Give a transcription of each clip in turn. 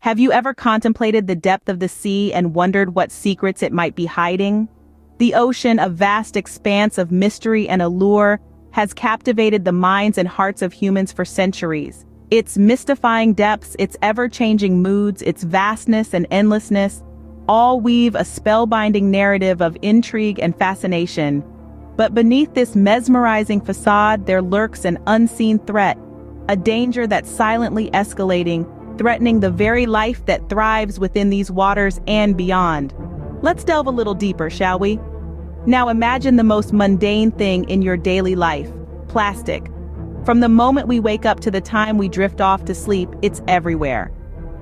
Have you ever contemplated the depth of the sea and wondered what secrets it might be hiding? The ocean, a vast expanse of mystery and allure, has captivated the minds and hearts of humans for centuries. Its mystifying depths, its ever-changing moods, its vastness and endlessness, all weave a spellbinding narrative of intrigue and fascination. But beneath this mesmerizing facade, there lurks an unseen threat, a danger that's silently escalating, threatening the very life that thrives within these waters and beyond. Let's delve a little deeper, shall we? Now imagine the most mundane thing in your daily life: plastic. From the moment we wake up to the time we drift off to sleep, it's everywhere.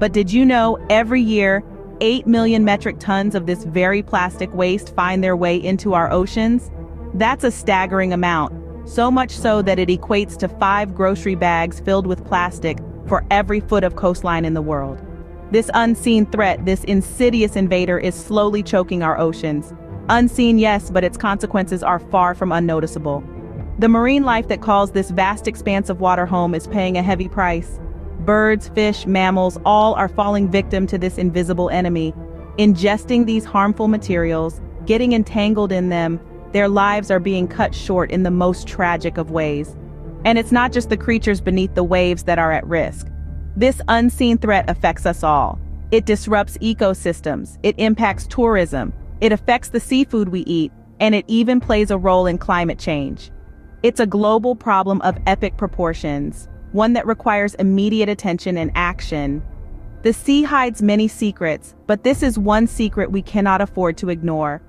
But did you know every year, 8 million metric tons of this very plastic waste find their way into our oceans? That's a staggering amount, so much so that it equates to 5 grocery bags filled with plastic for every foot of coastline in the world. This unseen threat, this insidious invader, is slowly choking our oceans. Unseen, yes, but its consequences are far from unnoticeable. The marine life that calls this vast expanse of water home is paying a heavy price. Birds, fish, mammals, all are falling victim to this invisible enemy. Ingesting these harmful materials, getting entangled in them, their lives are being cut short in the most tragic of ways. And it's not just the creatures beneath the waves that are at risk. This unseen threat affects us all. It disrupts ecosystems, it impacts tourism, it affects the seafood we eat, and it even plays a role in climate change. It's a global problem of epic proportions, one that requires immediate attention and action. The sea hides many secrets, but this is one secret we cannot afford to ignore.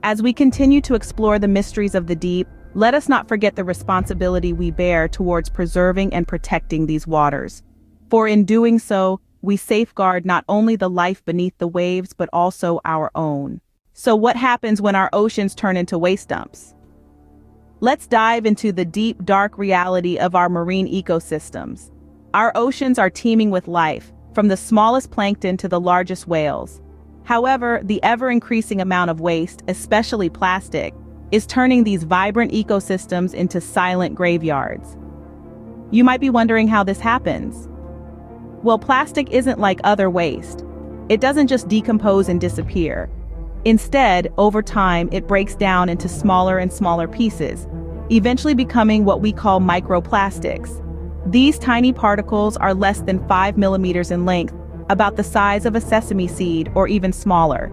As we continue to explore the mysteries of the deep, let us not forget the responsibility we bear towards preserving and protecting these waters. For in doing so, we safeguard not only the life beneath the waves, but also our own. So what happens when our oceans turn into waste dumps? Let's dive into the deep, dark reality of our marine ecosystems. Our oceans are teeming with life, from the smallest plankton to the largest whales. However, the ever-increasing amount of waste, especially plastic, is turning these vibrant ecosystems into silent graveyards. You might be wondering how this happens. Well, plastic isn't like other waste. It doesn't just decompose and disappear. Instead, over time, it breaks down into smaller and smaller pieces, eventually becoming what we call microplastics. These tiny particles are less than 5 millimeters in length, about the size of a sesame seed or even smaller.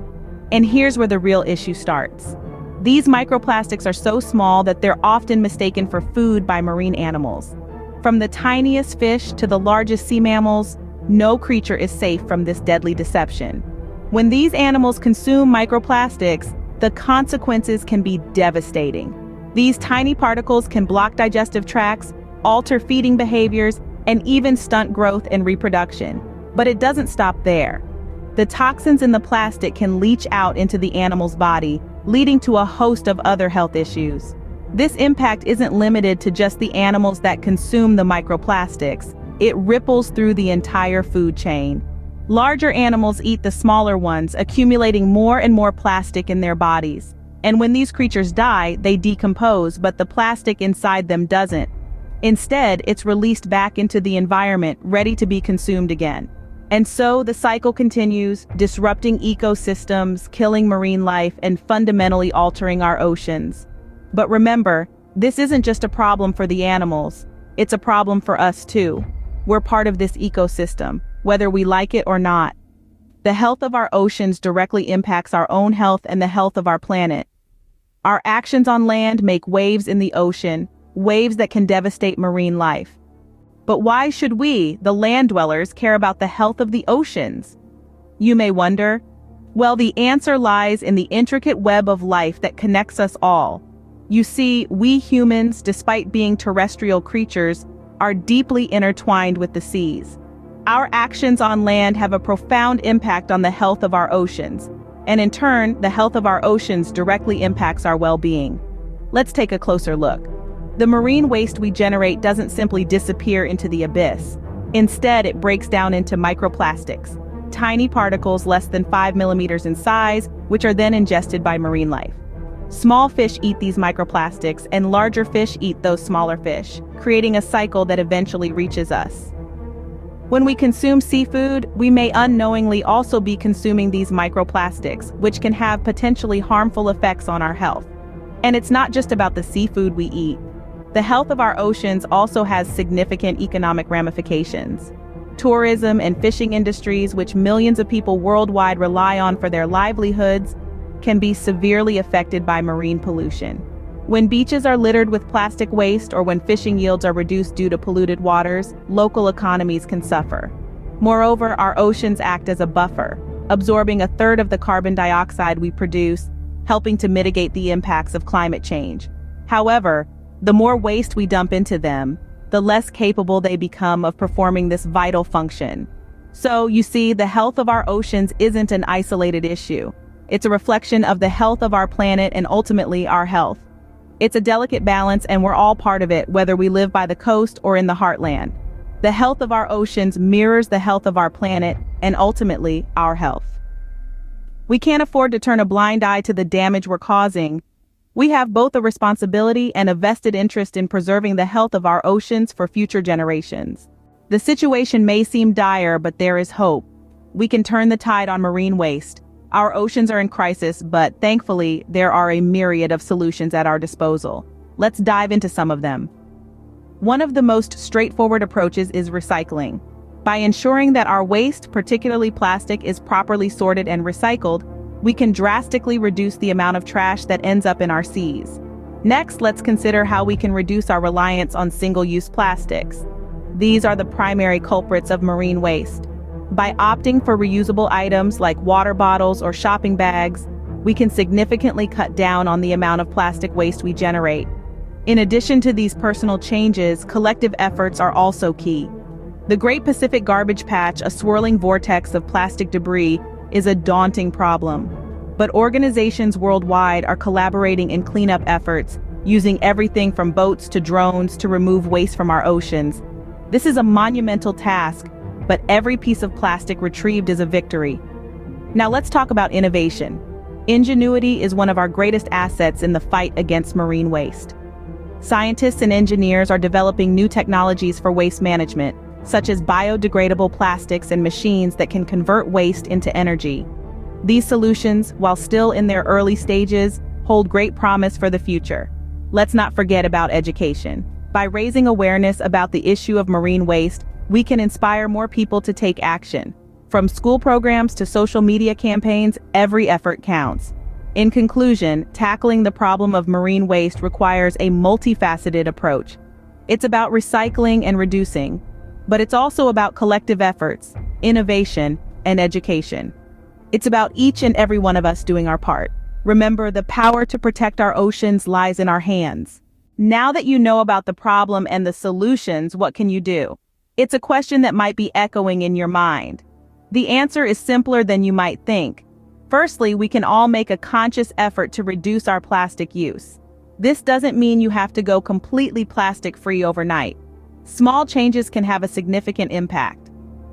And here's where the real issue starts. These microplastics are so small that they're often mistaken for food by marine animals. From the tiniest fish to the largest sea mammals, no creature is safe from this deadly deception. When these animals consume microplastics, the consequences can be devastating. These tiny particles can block digestive tracts, alter feeding behaviors, and even stunt growth and reproduction. But it doesn't stop there. The toxins in the plastic can leach out into the animal's body, leading to a host of other health issues. This impact isn't limited to just the animals that consume the microplastics. It ripples through the entire food chain. Larger animals eat the smaller ones, accumulating more and more plastic in their bodies. And when these creatures die, they decompose, but the plastic inside them doesn't. Instead, it's released back into the environment, ready to be consumed again. And so the cycle continues, disrupting ecosystems, killing marine life, and fundamentally altering our oceans. But remember, this isn't just a problem for the animals. It's a problem for us too. We're part of this ecosystem, whether we like it or not. The health of our oceans directly impacts our own health and the health of our planet. Our actions on land make waves in the ocean, waves that can devastate marine life. But why should we, the land dwellers, care about the health of the oceans? You may wonder. Well, the answer lies in the intricate web of life that connects us all. You see, we humans, despite being terrestrial creatures, are deeply intertwined with the seas. Our actions on land have a profound impact on the health of our oceans, and in turn, the health of our oceans directly impacts our well-being. Let's take a closer look. The marine waste we generate doesn't simply disappear into the abyss. Instead, it breaks down into microplastics, tiny particles less than 5 millimeters in size, which are then ingested by marine life. Small fish eat these microplastics, and larger fish eat those smaller fish, creating a cycle that eventually reaches us. When we consume seafood, we may unknowingly also be consuming these microplastics, which can have potentially harmful effects on our health. And it's not just about the seafood we eat. The health of our oceans also has significant economic ramifications. Tourism and fishing industries, which millions of people worldwide rely on for their livelihoods, can be severely affected by marine pollution. When beaches are littered with plastic waste or when fishing yields are reduced due to polluted waters, local economies can suffer. Moreover, our oceans act as a buffer, absorbing a third of the carbon dioxide we produce, helping to mitigate the impacts of climate change. However, the more waste we dump into them, the less capable they become of performing this vital function. So, you see, the health of our oceans isn't an isolated issue. It's a reflection of the health of our planet and ultimately our health. It's a delicate balance, and we're all part of it, whether we live by the coast or in the heartland. The health of our oceans mirrors the health of our planet and ultimately our health. We can't afford to turn a blind eye to the damage we're causing. We have both a responsibility and a vested interest in preserving the health of our oceans for future generations. The situation may seem dire, but there is hope. We can turn the tide on marine waste. Our oceans are in crisis, but thankfully, there are a myriad of solutions at our disposal. Let's dive into some of them. One of the most straightforward approaches is recycling. By ensuring that our waste, particularly plastic, is properly sorted and recycled, we can drastically reduce the amount of trash that ends up in our seas. Next, let's consider how we can reduce our reliance on single-use plastics. These are the primary culprits of marine waste. By opting for reusable items like water bottles or shopping bags, we can significantly cut down on the amount of plastic waste we generate. In addition to these personal changes, collective efforts are also key. The Great Pacific Garbage Patch, a swirling vortex of plastic debris, is a daunting problem. But organizations worldwide are collaborating in cleanup efforts, using everything from boats to drones to remove waste from our oceans. This is a monumental task, but every piece of plastic retrieved is a victory. Now let's talk about innovation. Ingenuity is one of our greatest assets in the fight against marine waste. Scientists and engineers are developing new technologies for waste management, such as biodegradable plastics and machines that can convert waste into energy. These solutions, while still in their early stages, hold great promise for the future. Let's not forget about education. By raising awareness about the issue of marine waste, we can inspire more people to take action. From school programs to social media campaigns, every effort counts. In conclusion, tackling the problem of marine waste requires a multifaceted approach. It's about recycling and reducing, but it's also about collective efforts, innovation, and education. It's about each and every one of us doing our part. Remember, the power to protect our oceans lies in our hands. Now that you know about the problem and the solutions, what can you do? It's a question that might be echoing in your mind. The answer is simpler than you might think. Firstly, we can all make a conscious effort to reduce our plastic use. This doesn't mean you have to go completely plastic-free overnight. Small changes can have a significant impact.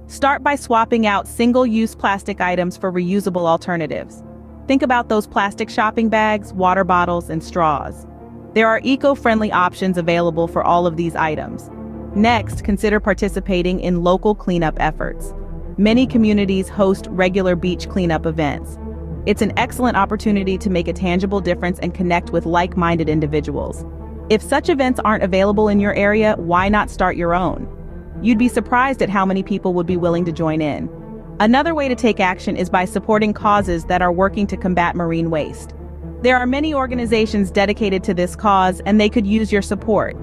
Start by swapping out single-use plastic items for reusable alternatives. Think about those plastic shopping bags, water bottles, and straws. There are eco-friendly options available for all of these items. Next, consider participating in local cleanup efforts. Many communities host regular beach cleanup events. It's an excellent opportunity to make a tangible difference and connect with like-minded individuals. If such events aren't available in your area, why not start your own? You'd be surprised at how many people would be willing to join in. Another way to take action is by supporting causes that are working to combat marine waste. There are many organizations dedicated to this cause, and they could use your support.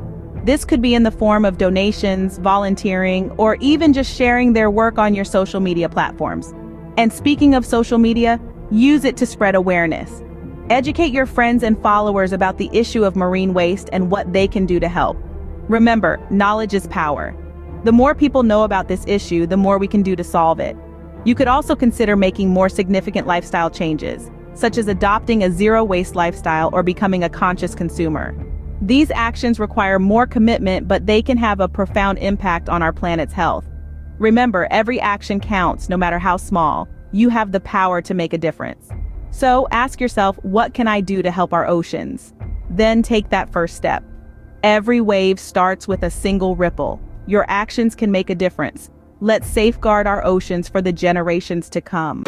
This could be in the form of donations, volunteering, or even just sharing their work on your social media platforms. And speaking of social media, use it to spread awareness. Educate your friends and followers about the issue of marine waste and what they can do to help. Remember, knowledge is power. The more people know about this issue, the more we can do to solve it. You could also consider making more significant lifestyle changes, such as adopting a zero-waste lifestyle or becoming a conscious consumer. These actions require more commitment, but they can have a profound impact on our planet's health. Remember, every action counts, no matter how small. You have the power to make a difference. So ask yourself, what can I do to help our oceans? Then take that first step. Every wave starts with a single ripple. Your actions can make a difference. Let's safeguard our oceans for the generations to come.